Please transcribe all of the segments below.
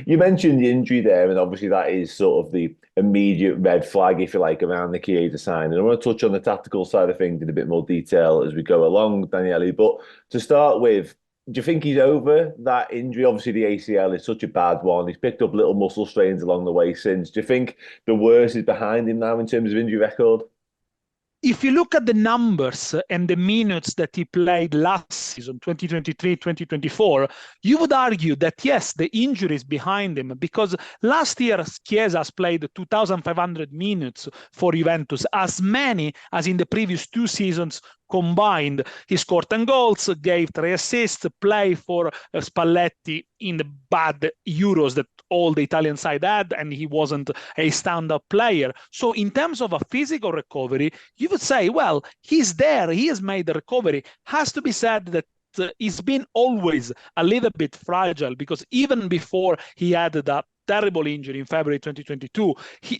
You mentioned the injury there, and obviously that is sort of the immediate red flag, if you like, around the Chiesa sign. And I want to touch on the tactical side of things in a bit more detail as we go along, Daniele. But to start with, do you think he's over that injury? Obviously, the ACL is such a bad one. He's picked up little muscle strains along the way since. Do you think the worst is behind him now in terms of injury record? If you look at the numbers and the minutes that he played last season, 2023, 2024, you would argue that yes, the injury is behind him because last year Chiesa has played 2,500 minutes for Juventus, as many as in the previous two seasons combined. He scored 10 goals, gave 3 assists, play for Spalletti in the bad Euros that all the Italian side had, and he wasn't a stand-up player. So in terms of a physical recovery, you would say, well, he's there, he has made the recovery. Has to be said that he's been always a little bit fragile because even before he had that terrible injury in February 2022.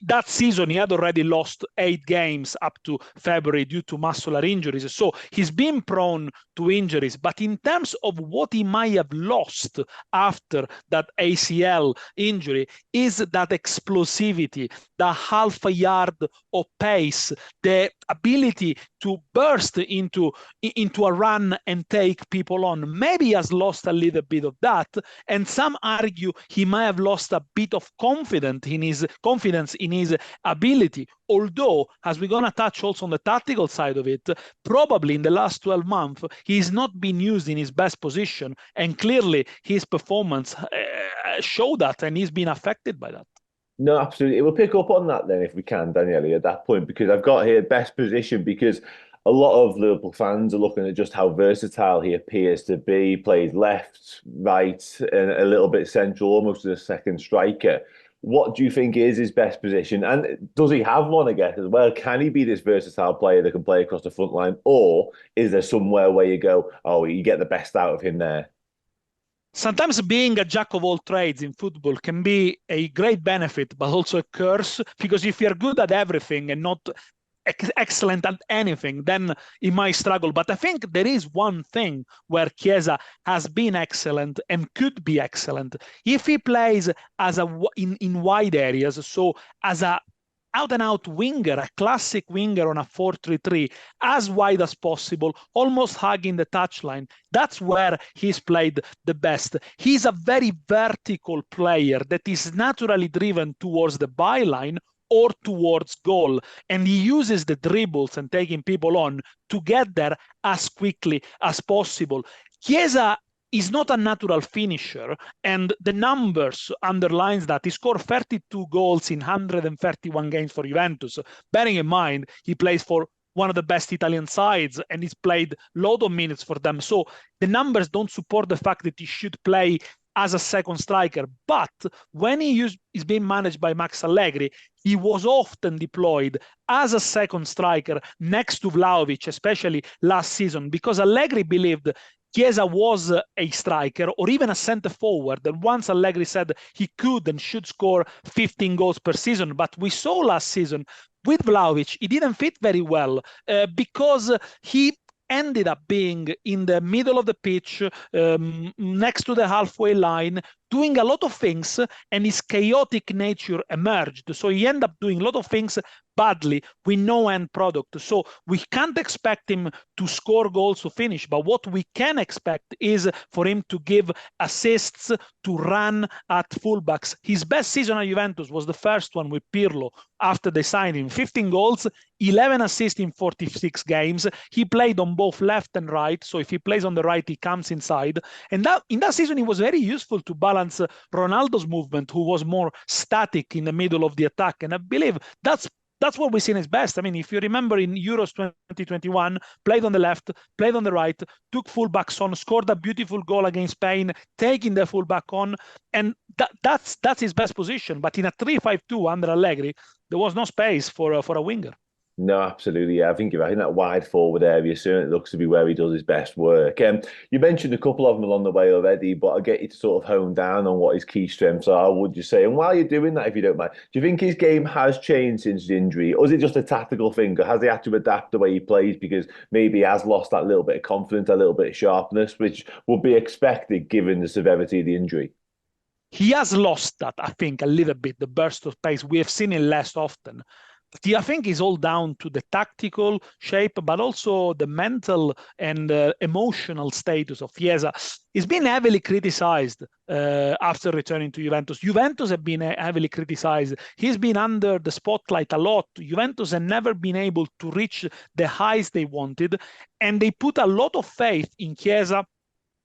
That season, he had already lost 8 games up to February due to muscular injuries. So he's been prone to injuries. But in terms of what he might have lost after that ACL injury is that explosivity, the half a yard of pace, the ability to burst into a run and take people on. Maybe he has lost a little bit of that. And some argue he might have lost a bit of confidence in his ability. Although, as we're going to touch also on the tactical side of it, probably in the last 12 months, he's not been used in his best position. And clearly his performance showed that, and he's been affected by that. No, absolutely. We'll pick up on that then if we can, Daniele, at that point, because I've got here best position because a lot of Liverpool fans are looking at just how versatile he appears to be. He plays left, right, and a little bit central, almost as a second striker. What do you think is his best position? And does he have one, I guess, as well? Can he be this versatile player that can play across the front line? Or is there somewhere where you go, oh, you get the best out of him there? Sometimes being a jack of all trades in football can be a great benefit, but also a curse, because if you're good at everything and not excellent at anything, then he might struggle. But I think there is one thing where Chiesa has been excellent and could be excellent. If he plays as in wide areas, so as a out-and-out winger, a classic winger on a 4-3-3, as wide as possible, almost hugging the touchline. That's where he's played the best. He's a very vertical player that is naturally driven towards the byline or towards goal. And he uses the dribbles and taking people on to get there as quickly as possible. Chiesa is not a natural finisher, and the numbers underlines that. He scored 32 goals in 131 games for Juventus. Bearing in mind, he plays for one of the best Italian sides, and he's played a lot of minutes for them. So the numbers don't support the fact that he should play as a second striker. But when is being managed by Max Allegri, he was often deployed as a second striker next to Vlahovic, especially last season, because Allegri believed Chiesa was a striker or even a centre forward. And once Allegri said he could and should score 15 goals per season. But we saw last season with Vlahovic, he didn't fit very well because he ended up being in the middle of the pitch, next to the halfway line, doing a lot of things, and his chaotic nature emerged. So he ended up doing a lot of things badly with no end product. So we can't expect him to score goals to finish, but what we can expect is for him to give assists, to run at fullbacks. His best season at Juventus was the first one with Pirlo after they signed him. 15 goals, 11 assists in 46 games. He played on both left and right. So if he plays on the right, he comes inside. And in that season, he was very useful to balance Ronaldo's movement, who was more static in the middle of the attack. And I believe that's what we've seen his best. I mean, if you remember in Euros 2021, played on the left, played on the right, took fullbacks on, scored a beautiful goal against Spain, taking the fullback on, and that's his best position. But in a 3-5-2 under Allegri, there was no space for a winger. No, absolutely. Yeah, I think you're right. In that wide forward area certainly looks to be where he does his best work. You mentioned a couple of them along the way already, but I'll get you to sort of hone down on what his key strengths are, would you say? And while you're doing that, if you don't mind, do you think his game has changed since the injury? Or is it just a tactical thing? Or has he had to adapt the way he plays because maybe he has lost that little bit of confidence, a little bit of sharpness, which would be expected given the severity of the injury? He has lost that, I think, a little bit, the burst of pace. We have seen it less often. But I think it's all down to the tactical shape, but also the mental and emotional status of Chiesa. He's been heavily criticized after returning to Juventus. Juventus have been heavily criticized. He's been under the spotlight a lot. Juventus have never been able to reach the highs they wanted, and they put a lot of faith in Chiesa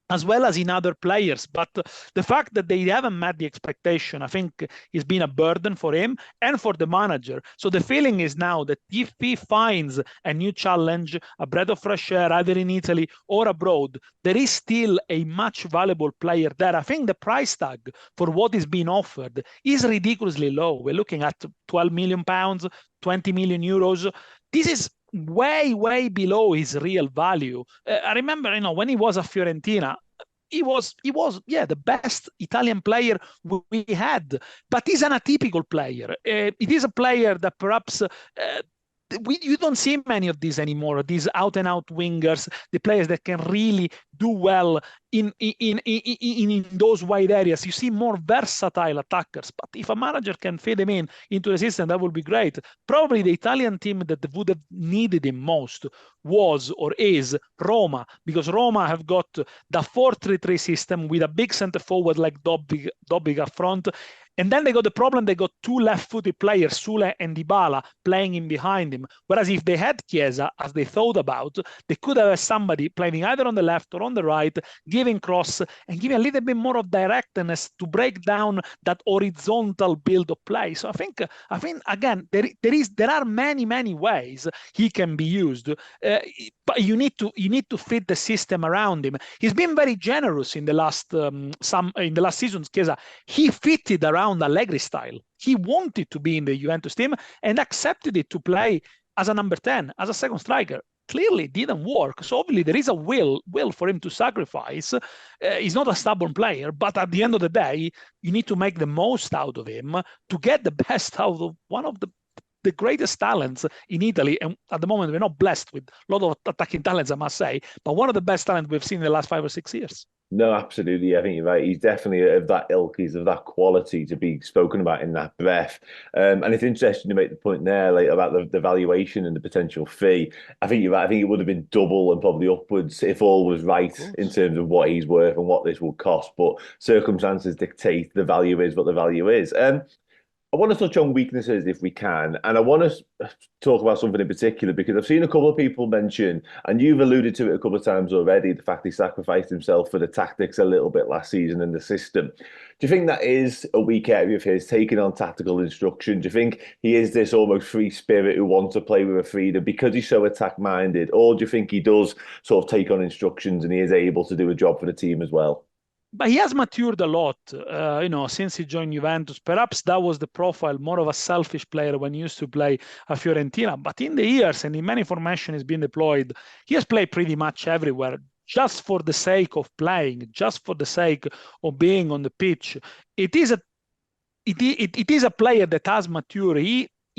as well as in other players. But the fact that they haven't met the expectation, I think, has been a burden for him and for the manager. So the feeling is now that if he finds a new challenge, a breath of fresh air, either in Italy or abroad, there is still a much valuable player there. I think the price tag for what is being offered is ridiculously low. We're looking at 12 million pounds, 20 million euros. This is way below his real value. I remember, when he was at Fiorentina, he was the best Italian player we had, but he's an atypical player. It is a player that perhaps you don't see many of these anymore, these out and out wingers, the players that can really do well in those wide areas. You see more versatile attackers, but if a manager can fit them into the system, that would be great. Probably the Italian team that would have needed him most was or is Roma, because Roma have got the 4-3-3 system with a big center forward like Dobbik up front. And then they got the problem, they got two left-footed players, Sule and Dybala, playing in behind him. Whereas if they had Chiesa, as they thought about, they could have somebody playing either on the left or on the right, giving cross and giving a little bit more of directness to break down that horizontal build of play. So I think again, there are many ways he can be used, but you need to fit the system around him. He's been very generous in the last seasons. Chiesa, he fitted around Allegri style. He wanted to be in the Juventus team and accepted it to play as a number 10, as a second striker. Clearly didn't work. So obviously there is a will for him to sacrifice. He's not a stubborn player, but at the end of the day, you need to make the most out of him to get the best out of one of the greatest talents in Italy. And at the moment, we're not blessed with a lot of attacking talents, I must say, but one of the best talents we've seen in the last 5 or 6 years. No, absolutely. I think you're right. He's definitely of that ilk. He's of that quality to be spoken about in that breath. And it's interesting to make the point there, like about the valuation and the potential fee. I think you're right. I think it would have been double and probably upwards if all was right in terms of what he's worth and what this will cost. But circumstances dictate the value is what the value is. I want to touch on weaknesses if we can, and I want to talk about something in particular because I've seen a couple of people mention, and you've alluded to it a couple of times already, the fact he sacrificed himself for the tactics a little bit last season in the system. Do you think that is a weak area of his, taking on tactical instruction? Do you think he is this almost free spirit who wants to play with a freedom because he's so attack-minded, or do you think he does sort of take on instructions and he is able to do a job for the team as well? But he has matured a lot, since he joined Juventus. Perhaps that was the profile, more of a selfish player when he used to play at Fiorentina. But in the years and in many formations he's been deployed, he has played pretty much everywhere, just for the sake of playing, just for the sake of being on the pitch. It is a player that has matured.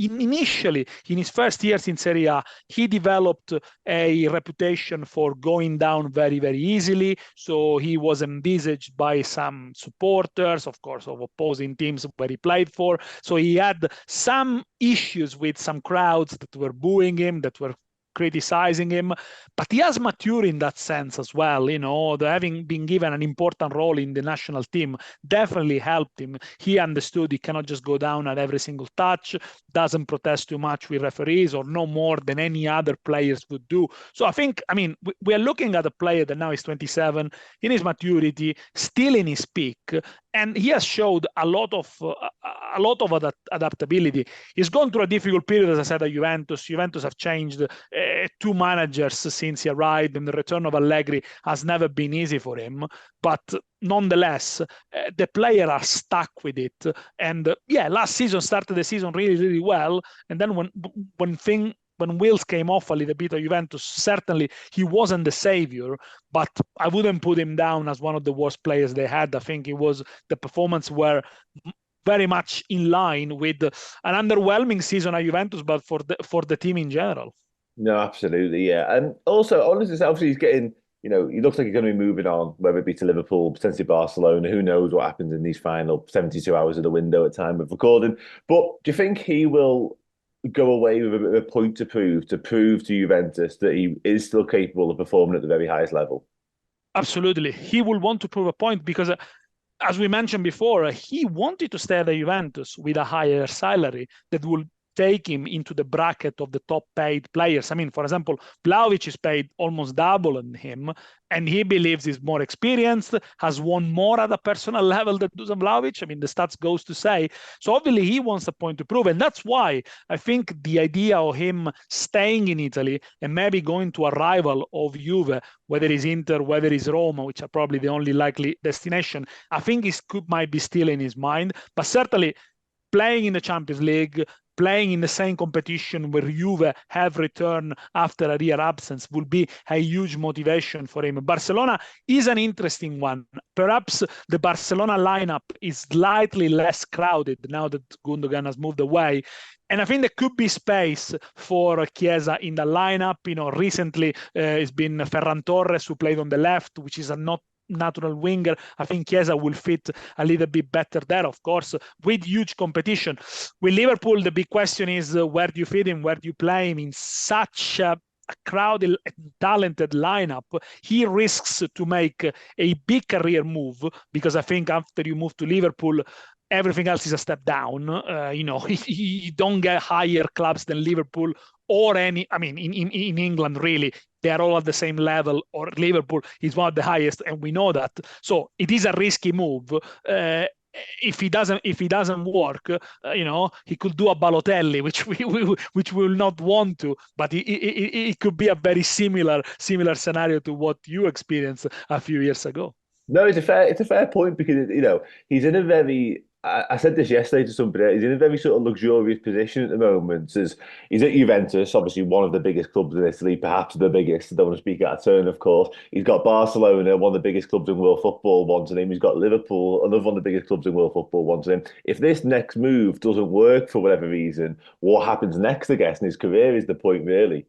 Initially, in his first years in Serie A, he developed a reputation for going down very easily. So he was envisaged by some supporters, of course, of opposing teams where he played for. So he had some issues with some crowds that were booing him, that were criticizing him, but he has matured in that sense as well. Having been given an important role in the national team definitely helped him. He understood he cannot just go down at every single touch, doesn't protest too much with referees or no more than any other players would do. So I think, we are looking at a player that now is 27, in his maturity, still in his peak, and he has showed a lot of adaptability. He's gone through a difficult period, as I said, at Juventus. Juventus have changed 2 managers since he arrived, and the return of Allegri has never been easy for him. But nonetheless, the player are stuck with it. And last season started the season really well. And then when wheels came off a little bit at Juventus, certainly he wasn't the savior, but I wouldn't put him down as one of the worst players they had. I think the performance were very much in line with an underwhelming season at Juventus, but for the team in general. No, absolutely, yeah. And also, honestly, obviously he's getting, he looks like he's going to be moving on, whether it be to Liverpool, potentially Barcelona. Who knows what happens in these final 72 hours of the window at time of recording. But do you think he will go away with a bit of a point to prove to Juventus that he is still capable of performing at the very highest level? Absolutely. He will want to prove a point because, as we mentioned before, he wanted to stay at the Juventus with a higher salary that will take him into the bracket of the top paid players. I mean, for example, Vlahovic is paid almost double than him, and he believes he's more experienced, has won more at a personal level than Dusan Vlahovic. I mean, the stats goes to say. So obviously he wants a point to prove. And that's why I think the idea of him staying in Italy and maybe going to a rival of Juve, whether it's Inter, whether it's Roma, which are probably the only likely destination, I think might be still in his mind. But certainly playing in the Champions League, playing in the same competition where Juve have returned after a year absence will be a huge motivation for him. Barcelona is an interesting one. Perhaps the Barcelona lineup is slightly less crowded now that Gundogan has moved away. And I think there could be space for Chiesa in the lineup. Recently it's been Ferran Torres who played on the left, which is a not natural winger. I think Chiesa will fit a little bit better there, of course, with huge competition. With Liverpool, the big question is where do you fit him? Where do you play him in such a crowded, talented lineup? He risks to make a big career move because I think after you move to Liverpool, everything else is a step down. You don't get higher clubs than Liverpool or in England, really. They are all at the same level, or Liverpool is one of the highest, and we know that. So it is a risky move. If he doesn't work, he could do a Balotelli, which we will not want to, but it could be a very similar scenario to what you experienced a few years ago. No, it's a fair point because he's in a very. I said this yesterday to somebody. He's in a very sort of luxurious position at the moment. As he's at Juventus, obviously one of the biggest clubs in Italy, perhaps the biggest. I don't want to speak out of turn, of course. He's got Barcelona, one of the biggest clubs in world football, wanting him. He's got Liverpool, another one of the biggest clubs in world football, wanting him. If this next move doesn't work for whatever reason, what happens next? I guess in his career is the point, really.